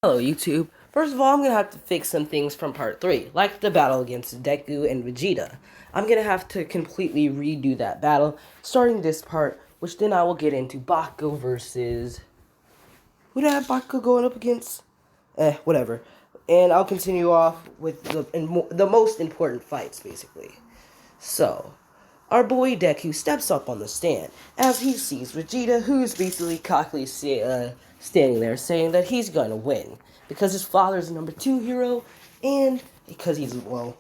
Hello YouTube. First of all, I'm gonna have to fix some things from part 3, like the battle against Deku and Vegeta. I'm gonna have to completely redo that battle, starting this part, which then I will get into Bakugo versus... Who did I have Bakugo going up against? Whatever. And I'll continue off with the most important fights, basically. So, our boy Deku steps up on the stand as he sees Vegeta, who's basically cockily standing there saying that he's gonna win because his father's the number 2 hero and because he's, well,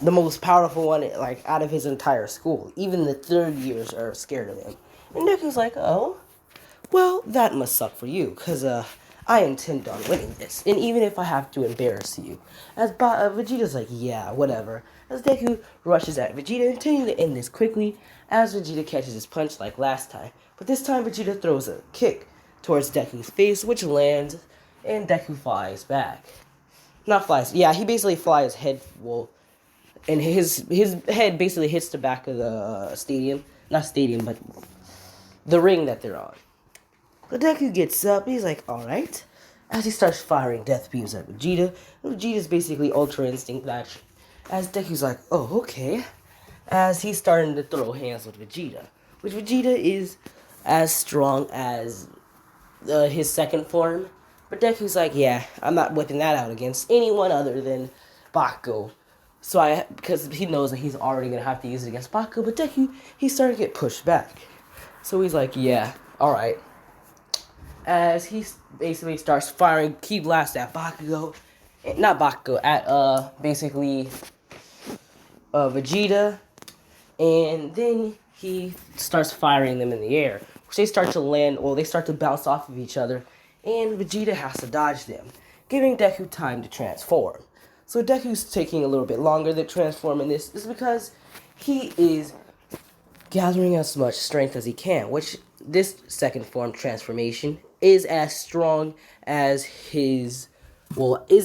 the most powerful one, like, out of his entire school. Even the third years are scared of him. And Deku's like, oh, well, that must suck for you, because I intend on winning this, and even if I have to embarrass you. As Vegeta's like, yeah, whatever. As Deku rushes at Vegeta, intending to end this quickly, as Vegeta catches his punch like last time. But this time, Vegeta throws a kick towards Deku's face, which lands, and Deku flies back. Not flies, yeah, he basically flies head, well, and his head basically hits the back of the stadium. Not stadium, but the ring that they're on. But Deku gets up, he's like, alright. As he starts firing death beams at Vegeta, Vegeta's basically Ultra Instinct action. As Deku's like, oh, okay. As he's starting to throw hands with Vegeta. Which Vegeta is as strong as his second form. But Deku's like, yeah, I'm not whipping that out against anyone other than Bakugo. Because he knows that he's already going to have to use it against Bakugo. But Deku, he's starting to get pushed back. So he's like, yeah, alright. As he basically starts firing key blasts at Bakugo, not Bakugo, at basically Vegeta, and then he starts firing them in the air, which they start to land, well, they start to bounce off of each other, and Vegeta has to dodge them, giving Deku time to transform. So Deku's taking a little bit longer to transform in this is because he is gathering as much strength as he can, which this second form transformation is as strong as is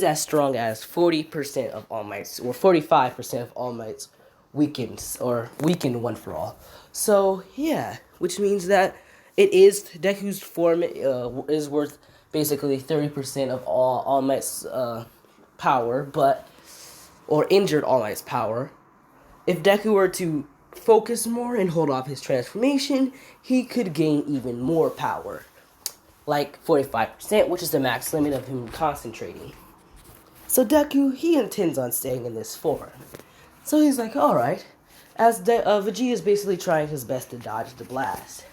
as strong as 40% of All Might's, or 45% of All Might's weakened one for all. So, yeah, which means that Deku's form is worth basically 30% of All Might's power, or injured All Might's power. If Deku were to focus more and hold off his transformation, he could gain even more power. Like 45%, which is the max limit of him concentrating. So Deku, he intends on staying in this form. So he's like, alright. As Vegeta is basically trying his best to dodge the blast.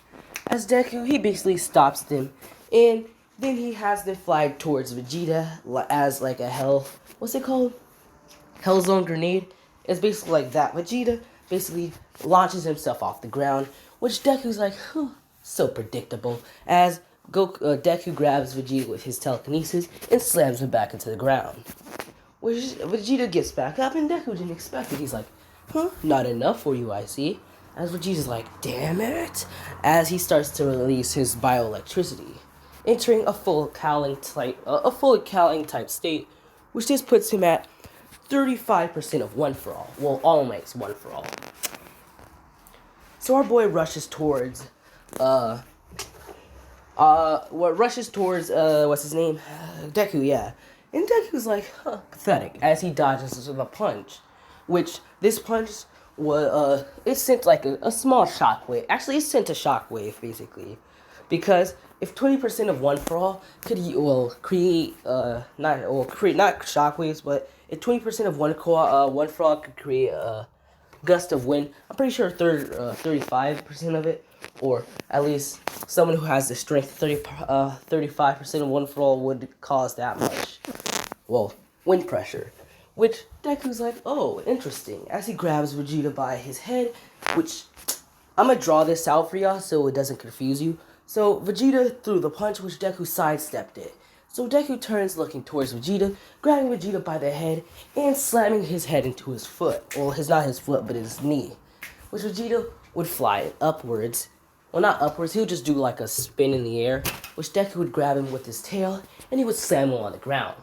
As Deku, he basically stops them, and then he has them fly towards Vegeta as like a what's it called? Hellzone grenade. It's basically like that. Vegeta basically launches himself off the ground, which Deku's like, so predictable, as Deku grabs Vegeta with his telekinesis and slams him back into the ground. Which Vegeta gets back up, and Deku didn't expect it. He's like, not enough for you, I see. As Vegeta's like, damn it, as he starts to release his bioelectricity, entering a full cowling type state, which just puts him at 35% of one for all. Well, All Might's one for all. So our boy rushes towards, what's his name? Deku, yeah. And Deku's like, pathetic, as he dodges the punch. Which, this punch was, it sent like a small shockwave. Actually, it sent a shockwave, basically. Because if 20% of one for all could, create, not shockwaves, but if 20% of one for all could create a gust of wind, I'm pretty sure 35% of it, or at least someone who has the strength 35% of one for all would cause that much, wind pressure. Which Deku's like, oh, interesting, as he grabs Vegeta by his head, which I'm gonna draw this out for y'all so it doesn't confuse you. So Vegeta threw the punch, which Deku sidestepped it. So Deku turns looking towards Vegeta, grabbing Vegeta by the head and slamming his head into his foot. Well, not his foot, but his knee. Which Vegeta would fly upwards. Well, not upwards, he would just do like a spin in the air, which Deku would grab him with his tail, and he would slam him on the ground.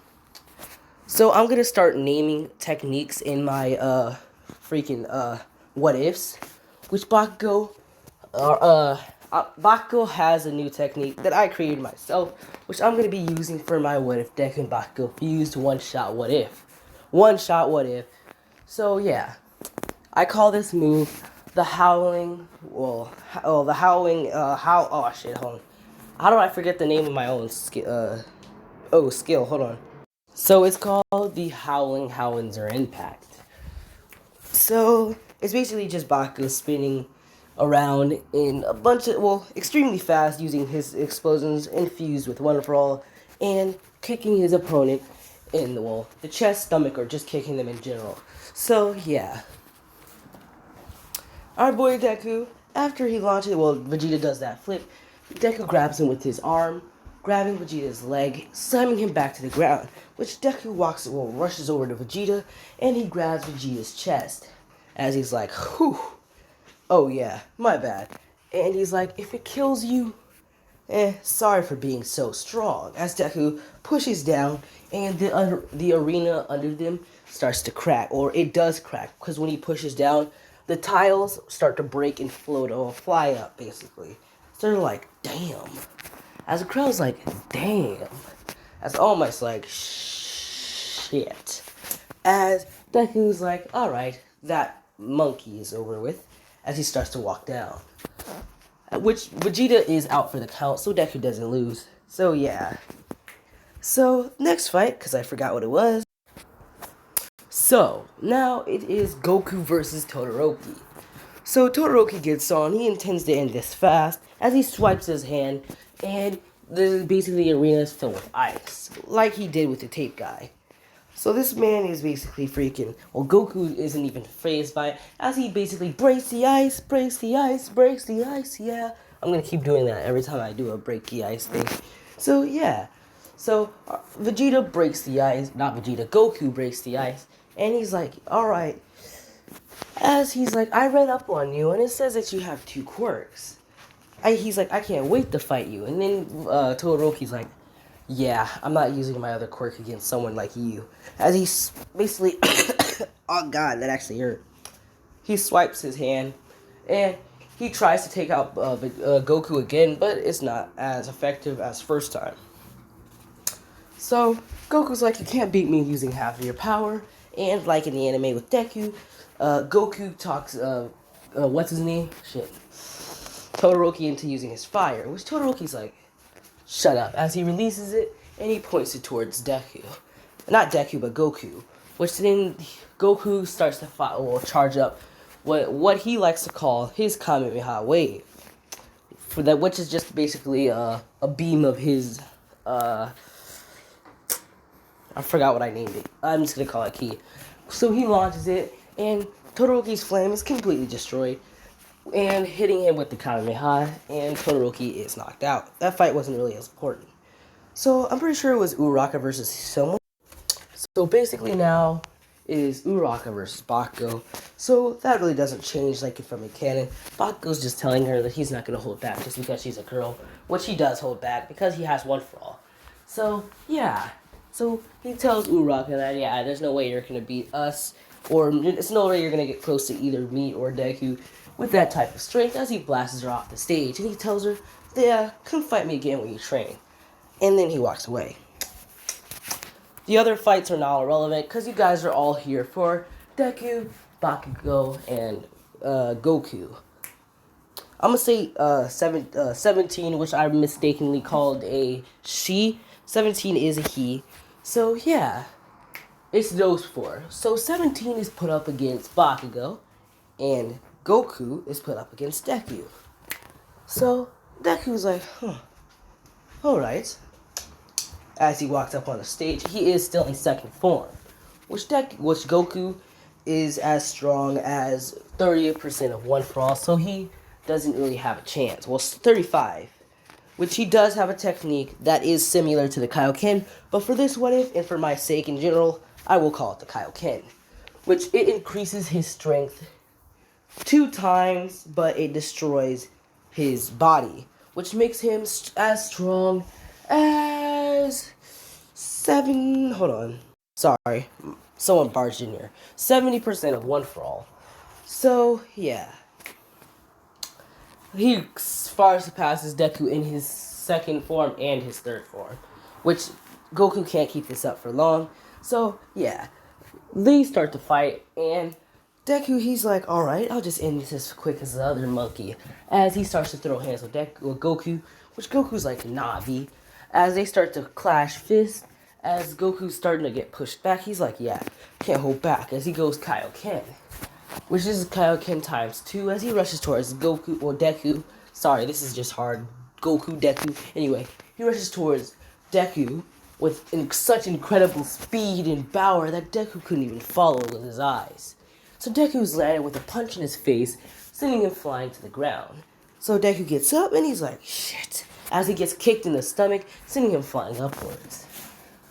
So I'm gonna start naming techniques in my what ifs, which Bakugo Bakugo has a new technique that I created myself, which I'm going to be using for my what if deck and Bakugo fused one shot what if. One shot what if. So yeah, I call this move the howling, the howling, oh shit, hold on. How do I forget the name of my own skill, skill, hold on. So it's called the Howling Howitzer Impact. So it's basically just Bakugo spinning around in a bunch of, extremely fast using his explosions infused with One for All and kicking his opponent in the chest, stomach, or just kicking them in general. So yeah. Our boy Deku, after he launches, Vegeta does that flip. Deku grabs him with his arm, grabbing Vegeta's leg, slamming him back to the ground, which Deku rushes over to Vegeta, and he grabs Vegeta's chest, as he's like, whew, oh yeah, my bad. And he's like, if it kills you, sorry for being so strong, as Deku pushes down, and the arena under them starts to crack, or it does crack, because when he pushes down, the tiles start to break and float or fly up, basically. So they're like, damn. As the crowd's like, damn. As almost like, shit. As Deku's like, alright, that monkey is over with, as he starts to walk down. Which Vegeta is out for the count, so Deku doesn't lose. So yeah. So, next fight, because I forgot what it was. So, now it is Goku versus Todoroki. So Todoroki gets on, he intends to end this fast, as he swipes his hand, and basically the arena is filled with ice, like he did with the tape guy. So this man is basically freaking, Goku isn't even phased by it, as he basically breaks the ice, yeah. I'm gonna keep doing that every time I do a break the ice thing. So yeah, so Vegeta breaks the ice, not Vegeta, Goku breaks the ice, and he's like, alright, as he's like, I read up on you, and it says that you have two quirks. He's like, I can't wait to fight you. And then Todoroki's like, yeah, I'm not using my other quirk against someone like you. As he's basically, oh god, that actually hurt. He swipes his hand, and he tries to take out Goku again, but it's not as effective as first time. So Goku's like, you can't beat me using half of your power. And like in the anime with Deku, Goku talks, what's his name? Shit. Todoroki into using his fire, which Todoroki's like, shut up, as he releases it, and he points it towards Deku. Not Deku, but Goku. Which then Goku starts to charge up what he likes to call his Kamehameha wave. Which is just basically a beam of his, I forgot what I named it. I'm just gonna call it Ki. So he launches it, and Todoroki's flame is completely destroyed, and hitting him with the Kamehameha, and Todoroki is knocked out. That fight wasn't really as important. So I'm pretty sure it was Uraraka versus someone. So basically now is Uraraka versus Bakugo. So that really doesn't change like from a canon. Bakugo's just telling her that he's not going to hold back just because she's a girl, which he does hold back because he has One for All. So yeah. So he tells Uraraka that, yeah, there's no way you're going to beat us, or it's no way you're going to get close to either me or Deku with that type of strength, as he blasts her off the stage. And he tells her, yeah, come fight me again when you train. And then he walks away. The other fights are now irrelevant, because you guys are all here for Deku, Bakugo, and Goku. I'm going to say 17, which I mistakenly called a she. 17 is a he. So, yeah, it's those four. So, 17 is put up against Bakugo, and Goku is put up against Deku. So, Deku's like, alright. As he walks up on the stage, he is still in second form, which Goku is as strong as 30% of One for All, so he doesn't really have a chance. Well, 35. Which he does have a technique that is similar to the Kaioken, but for this what if, and for my sake in general, I will call it the Kaioken. Which it increases his strength 2 times, but it destroys his body. Which makes him as strong as 7... Hold on. Sorry. Someone barged in here. 70% of One for All. So, yeah. he far surpasses Deku in his second form and his third form, which Goku can't keep this up for long. So yeah, they start to fight, and Deku, he's like, all right, I'll just end this as quick as the other monkey. As he starts to throw hands with Goku, which Goku's like, Navi. As they start to clash fists, as Goku's starting to get pushed back, he's like, yeah, can't hold back. As he goes Kaioken, which is Kaioken times 2, as he rushes towards Goku, or Deku. Sorry, this is just hard. Goku, Deku. Anyway, he rushes towards Deku with such incredible speed and power that Deku couldn't even follow with his eyes. So Deku's landed with a punch in his face, sending him flying to the ground. So Deku gets up and he's like, shit, as he gets kicked in the stomach, sending him flying upwards.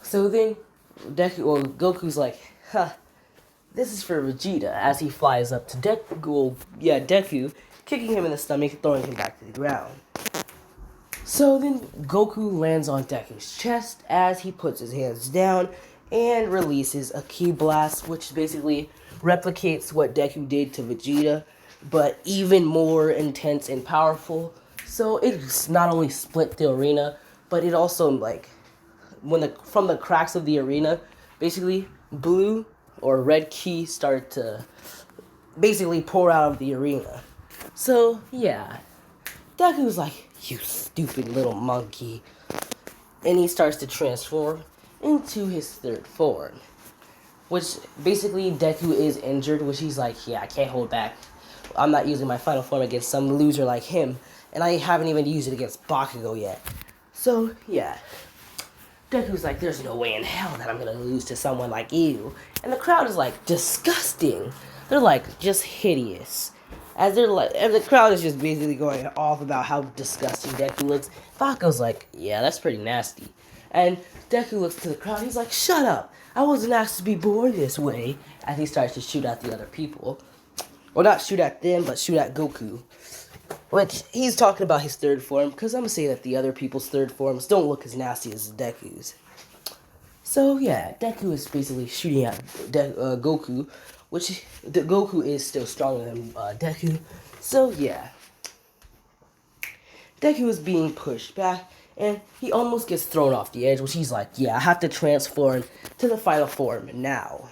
So then Goku's like, huh, this is for Vegeta, as he flies up to Deku, kicking him in the stomach, throwing him back to the ground. So then Goku lands on Deku's chest as he puts his hands down and releases a Ki Blast, which basically replicates what Deku did to Vegeta, but even more intense and powerful. So it's not only split the arena, but it also from the cracks of the arena, basically blue or red Ki started to basically pour out of the arena. So yeah, Deku's like, you stupid little monkey. And he starts to transform into his third form. Which basically Deku is injured, which he's like, yeah, I can't hold back. I'm not using my final form against some loser like him. And I haven't even used it against Bakugo yet. So yeah, Deku's like, there's no way in hell that I'm gonna lose to someone like you. And the crowd is like, disgusting. They're like, just hideous. As the crowd is just basically going off about how disgusting Deku looks. Bakugo's like, yeah, that's pretty nasty. And Deku looks to the crowd, he's like, shut up. I wasn't asked to be born this way. As he starts to shoot at the other people. Well, not shoot at them, but shoot at Goku. Which, he's talking about his third form, because I'm going to say that the other people's third forms don't look as nasty as Deku's. So, yeah, Deku is basically shooting at Goku, which Goku is still stronger than Deku. So, yeah. Deku is being pushed back, and he almost gets thrown off the edge, which he's like, yeah, I have to transform to the final form now.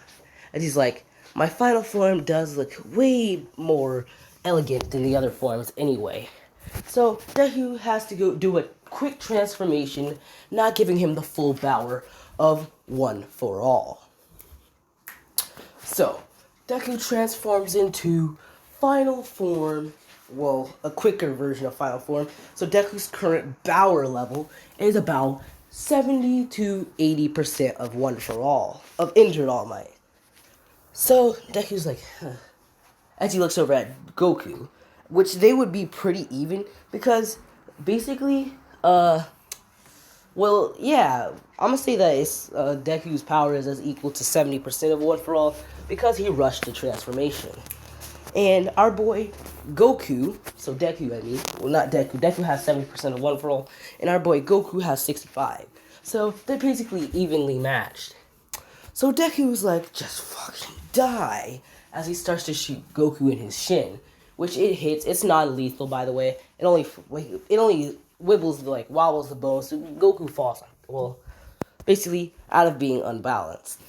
And he's like, my final form does look way more elegant than the other forms anyway. So Deku has to go do a quick transformation, not giving him the full power of One for All. So Deku transforms into final form, well, a quicker version of final form. So Deku's current power level is about 70 to 80% of One for All, of Injured All Might. So Deku's like, huh, as he looks over at Goku, which they would be pretty even, because basically, well, yeah, I'm gonna say that it's Deku's power is as equal to 70% of One for All, because he rushed the transformation. And our boy Goku, so Deku, I mean, well, not Deku, Deku has 70% of One for All, and our boy Goku has 65. So they're basically evenly matched. So Deku's like, just fucking die, as he starts to shoot Goku in his shin, which it hits. It's non-lethal, by the way. It only wobbles the bones, so Goku falls, well, basically out of being unbalanced.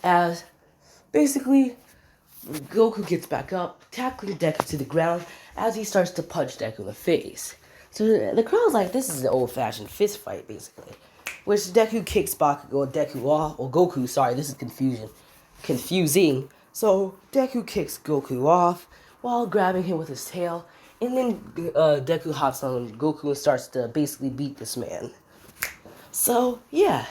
As basically Goku gets back up, tackling Deku to the ground as he starts to punch Deku in the face. So the crowd's like, this is an old-fashioned fist fight, basically. Which Deku kicks Deku off, or Goku, sorry, this is confusing. So Deku kicks Goku off while grabbing him with his tail, and then Deku hops on Goku and starts to basically beat this man. So yeah,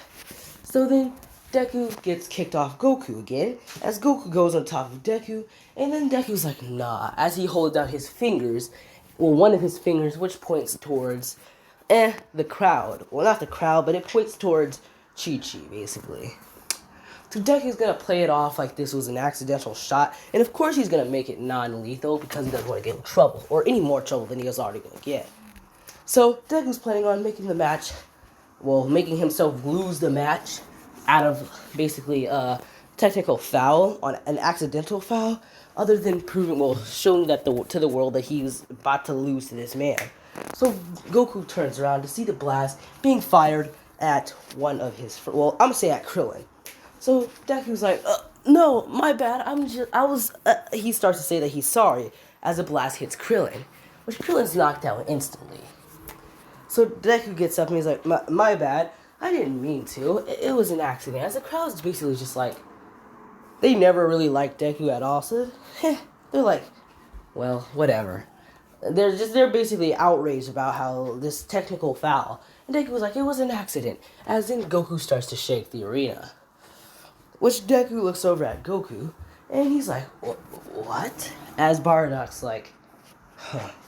so then Deku gets kicked off Goku again, as Goku goes on top of Deku, and then Deku's like, nah, as he holds out his fingers, well, one of his fingers, which points towards the crowd. Well, not the crowd, but it points towards Chi-Chi, basically. So Deku's gonna play it off like this was an accidental shot, and of course he's gonna make it non-lethal because he doesn't want to get in trouble, or any more trouble than he was already gonna get. So Deku's planning on making himself lose the match out of basically a technical foul, on an accidental foul, other than proving, well, showing that to the world that he was about to lose to this man. So Goku turns around to see the blast being fired at one of his, well, I'm gonna say at Krillin. So Deku's like, no, my bad. He starts to say that he's sorry as a blast hits Krillin, which Krillin's knocked out instantly. So Deku gets up and he's like, my bad. I didn't mean to. It was an accident. As the crowd's basically just like, they never really liked Deku at all. So they're like, well, whatever. They're basically outraged about how this technical foul. And Deku was like, it was an accident. As then Goku starts to shake the arena. Which Deku looks over at Goku, and he's like, what? As Bardock's like,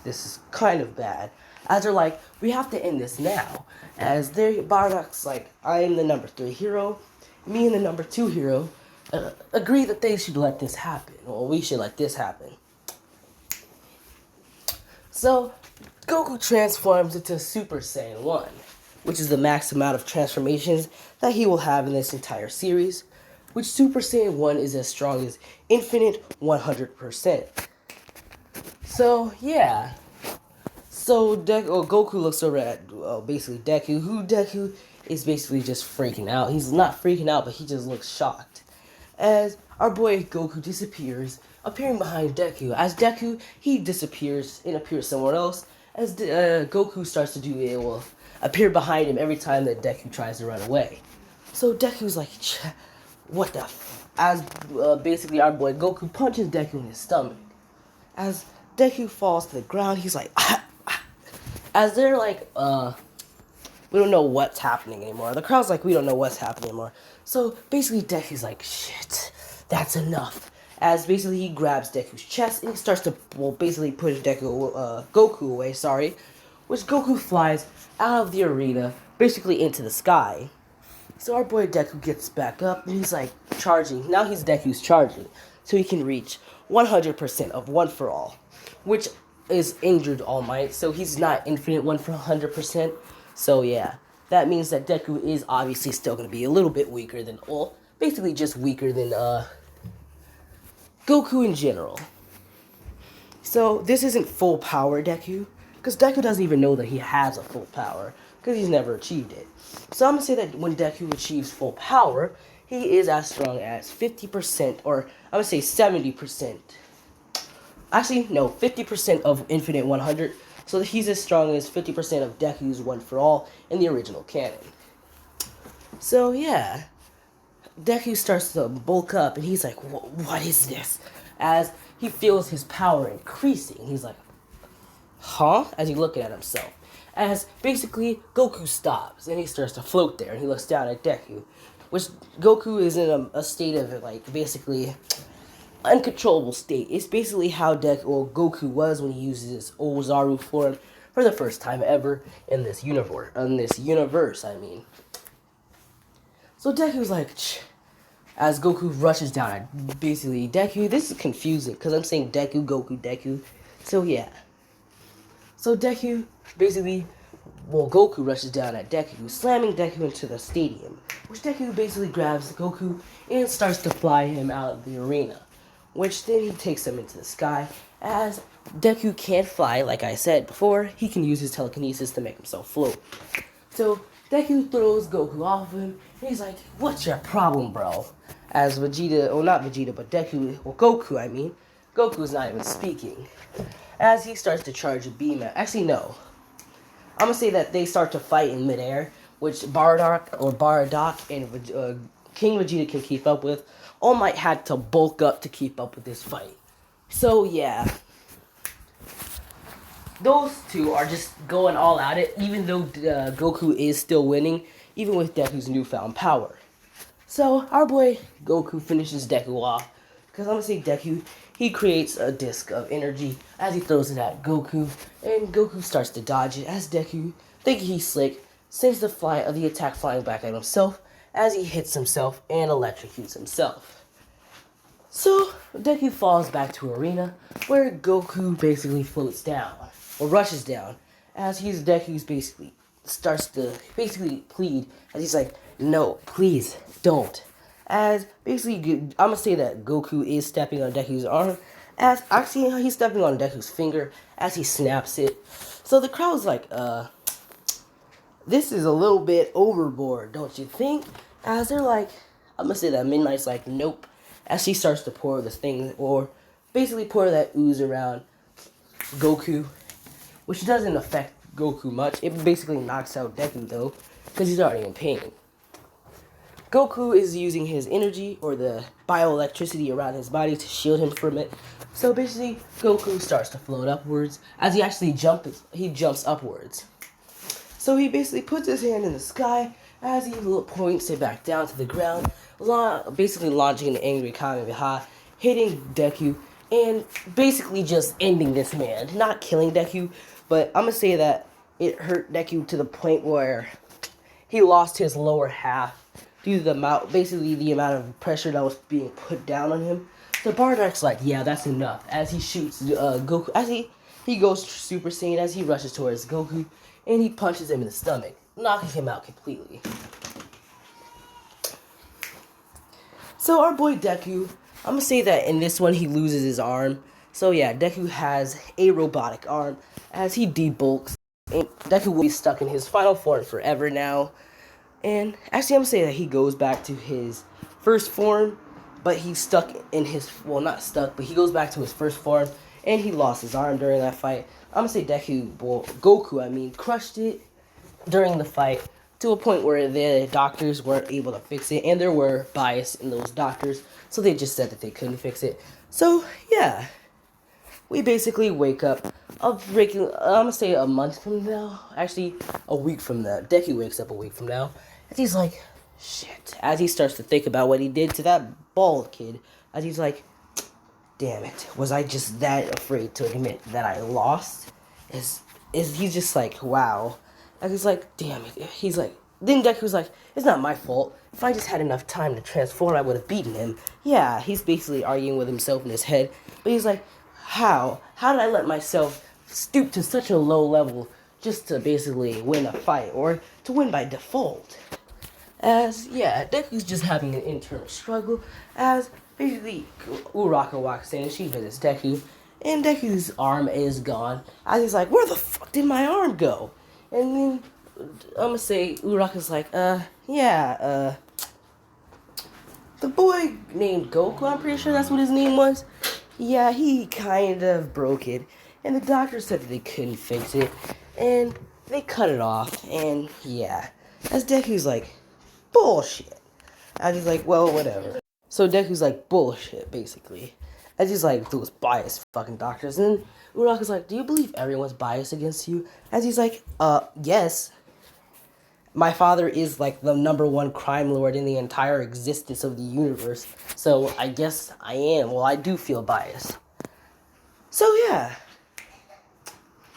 this is kind of bad. As they're like, we have to end this now. As Bardock's like, I am the number 3 hero. Me and the number 2 hero agree that they should let this happen. Or we should let this happen. So, Goku transforms into Super Saiyan 1, which is the max amount of transformations that he will have in this entire series. Which Super Saiyan 1 is as strong as infinite 100%. So, yeah. So, Goku looks over at, basically Deku. Deku is basically just freaking out. He's not freaking out, but he just looks shocked. As our boy Goku disappears, appearing behind Deku. As Deku, he disappears and appears somewhere else. As Goku starts to do it, will appear behind him every time that Deku tries to run away. So, Deku's like, what the As basically our boy Goku punches Deku in his stomach. As Deku falls to the ground, he's like, as they're like, we don't know what's happening anymore. The crowd's like, we don't know what's happening anymore. So basically Deku's like, shit, that's enough. As basically he grabs Deku's chest and he starts to, well, basically push Goku away, which Goku flies out of the arena, basically into the sky. So our boy Deku gets back up and he's like charging. Now Deku's charging. So he can reach 100% of One For All. Which is injured All Might. So he's not infinite 100%. So yeah. That means that Deku is obviously still going to be a little bit weaker than, well, basically just weaker than Goku in general. So this isn't full power Deku. Because Deku doesn't even know that he has a full power. Because he's never achieved it. So I'm going to say that when Deku achieves full power, he is as strong as 50%, or I'm going to say 70%. Actually, no, 50% of Infinite 100. So he's as strong as 50% of Deku's One For All in the original canon. So yeah, Deku starts to bulk up, and he's like, what is this? As he feels his power increasing. He's like, huh? As he's looking at himself. As basically Goku stops and he starts to float there and he looks down at Deku, which Goku is in a state of like basically uncontrollable state. It's basically how Goku was when he uses his Ozaru form for the first time ever in this universe. I mean. So Deku's like, as Goku rushes down at basically Deku. This is confusing because I'm saying Deku, Goku, Deku. So yeah. So Deku, basically, well, Goku rushes down at Deku, slamming Deku into the stadium, which Deku basically grabs Goku and starts to fly him out of the arena, which then he takes him into the sky. As Deku can't fly, like I said before, he can use his telekinesis to make himself float. So Deku throws Goku off of him, and he's like, what's your problem, bro? As Vegeta, well, not Vegeta, but Goku, I mean, Goku's not even speaking. As he starts to charge a beam at... Actually, no. I'm going to say that they start to fight in midair, which Bardock and King Vegeta can keep up with. All Might had to bulk up to keep up with this fight. So, yeah. Those two are just going all at it, even though Goku is still winning, even with Deku's newfound power. So, our boy Goku finishes Deku off, because I'm going to say Deku, he creates a disc of energy as he throws it at Goku, and Goku starts to dodge it as Deku, thinking he's slick, sends the attack flying back at himself as he hits himself and electrocutes himself. So, Deku falls back to arena, where Goku basically floats down, or rushes down, as Deku's basically starts to plead, as he's like, no, please, don't. As basically, I'm gonna say that Goku is stepping on Deku's arm, As I see how he's stepping on Deku's finger as he snaps it. So the crowd's like, this is a little bit overboard, don't you think? As they're like, I'm gonna say that Midnight's like, nope. As she starts to pour this thing, or basically pour that ooze around Goku, which doesn't affect Goku much. It basically knocks out Deku though, because he's already in pain. Goku is using his energy, or the bioelectricity around his body to shield him from it. So basically, Goku starts to float upwards. As he actually jumps upwards. So he basically puts his hand in the sky as he points it back down to the ground, basically launching an angry Kamehameha, hitting Deku, and basically just ending this man. Not killing Deku, but I'm going to say that it hurt Deku to the point where he lost his lower half due to the amount of pressure that was being put down on him. So Bardock's like, yeah, that's enough. As he shoots Goku, as he goes Super Saiyan, as he rushes towards Goku, and he punches him in the stomach, knocking him out completely. So our boy Deku, I'm gonna say that in this one he loses his arm. So yeah, Deku has a robotic arm as he debulks, and Deku will be stuck in his final form forever now. And actually, I'm saying that he goes back to his first form, but he's stuck in his, well, not stuck, but he goes back to his first form, and he lost his arm during that fight. I'm gonna say Goku crushed it during the fight to a point where the doctors weren't able to fix it, and there were bias in those doctors, so they just said that they couldn't fix it. So, yeah. We basically wake up I'm gonna say a month from now. Actually, a week from now. Deku wakes up a week from now. And he's like, shit. As he starts to think about what he did to that bald kid. As he's like, damn it. Was I just that afraid to admit that I lost? He's just like, wow. And he's like, damn it. He's like, then Deku's like, it's not my fault. If I just had enough time to transform, I would have beaten him. Yeah, he's basically arguing with himself in his head. But he's like, how? How did I let myself stoop to such a low level just to basically win a fight, or to win by default? As, yeah, Deku's just having an internal struggle, as basically Uraka walks in and she visits Deku, and Deku's arm is gone. As he's like, where the fuck did my arm go? And then, I'm gonna say, Uraka's like, the boy named Goku, I'm pretty sure that's what his name was. Yeah, he kind of broke it, and the doctor said that they couldn't fix it, and they cut it off, and yeah. As Deku's like, bullshit. As he's like, well, whatever. So Deku's like, bullshit, basically. As he's like, those biased fucking doctors. And then Uraka's like, do you believe everyone's biased against you? As he's like, yes. My father is like the #1 crime lord in the entire existence of the universe. So I guess I am. Well, I do feel biased. So yeah.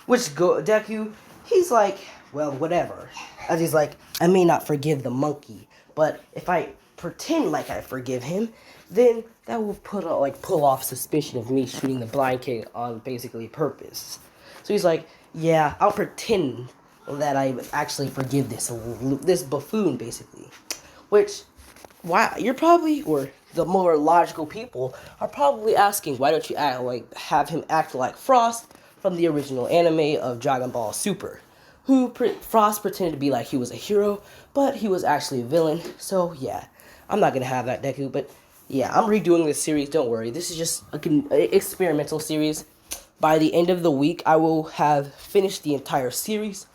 Deku, he's like, well, whatever. As he's like, I may not forgive the monkey, but if I pretend like I forgive him, then that will pull off suspicion of me shooting the blind kid on basically purpose. So he's like, yeah, I'll pretend that I actually forgive this buffoon, basically. Which, wow, you're probably, or the more logical people are probably asking, why don't you have him act like Frost from the original anime of Dragon Ball Super, Frost pretended to be like he was a hero, but he was actually a villain. So yeah, I'm not gonna have that, Deku, but yeah, I'm redoing this series, don't worry. This is just an experimental series. By the end of the week, I will have finished the entire series,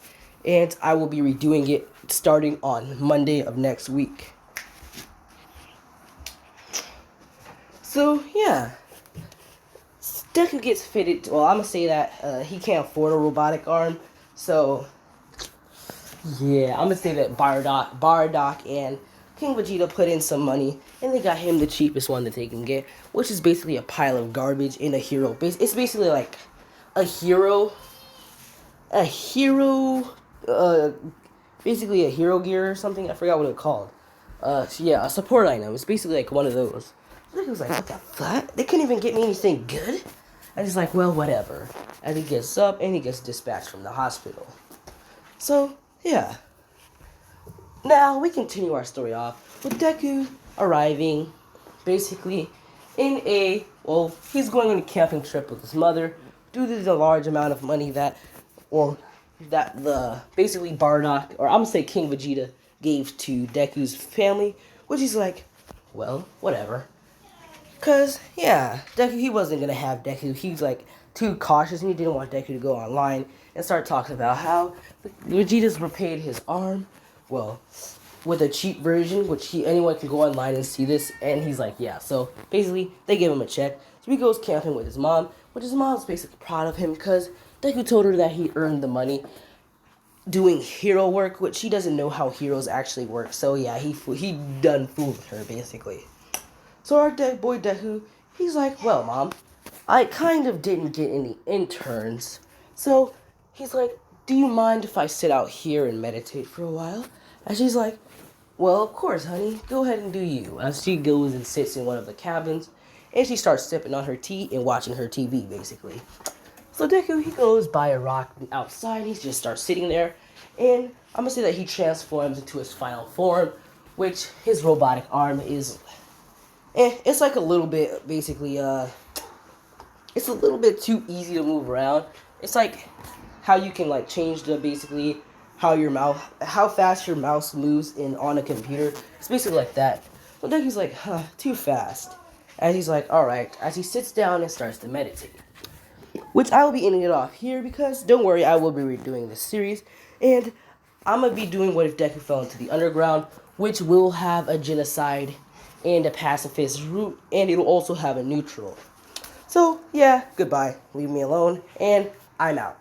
and I will be redoing it starting on Monday of next week. So, yeah. Deku gets fitted, well, I'm gonna say that he can't afford a robotic arm, so, yeah, I'm gonna say that Bardock and King Vegeta put in some money, and they got him the cheapest one that they can get, which is basically a pile of garbage in a hero base. It's basically like a hero, basically a hero gear or something. I forgot what it's called. So yeah, a support item. It's basically like one of those. So he was like, what the fuck? They couldn't even get me anything good? And he's like, well, whatever. And he gets up and he gets dispatched from the hospital. So, yeah. Now, we continue our story off with Deku arriving, basically, he's going on a camping trip with his mother due to the large amount of money that the basically Bardock, or I'm gonna say King Vegeta, gave to Deku's family, which he's like, well, whatever. Cause yeah, Deku, he wasn't gonna have Deku. He's like too cautious and he didn't want Deku to go online and start talking about how Vegeta's repaid his arm. Well, with a cheap version, which anyone can go online and see this, and he's like, yeah. So basically, they give him a check. So he goes camping with his mom, which his mom's basically proud of him because Deku told her that he earned the money doing hero work, which she doesn't know how heroes actually work. So yeah, he done fooled her basically. So our boy Deku, he's like, well, Mom, I kind of didn't get any interns. So he's like, do you mind if I sit out here and meditate for a while? And she's like, well, of course, honey. Go ahead and do you. As she goes and sits in one of the cabins, and she starts sipping on her tea and watching her TV, basically. So Deku, he goes by a rock outside. He just starts sitting there, and I'm gonna say that he transforms into his final form, which his robotic arm is. It's like a little bit, basically, it's a little bit too easy to move around. It's like how you can, like, change basically, how fast your mouse moves on a computer. It's basically like that. So Deku's like, too fast. As he's like, alright, as he sits down and starts to meditate. Which I will be ending it off here because, don't worry, I will be redoing this series. And I'm going to be doing What If Deku Fell into the Underground, which will have a genocide and a pacifist route, and it'll also have a neutral. So, yeah, goodbye. Leave me alone, and I'm out.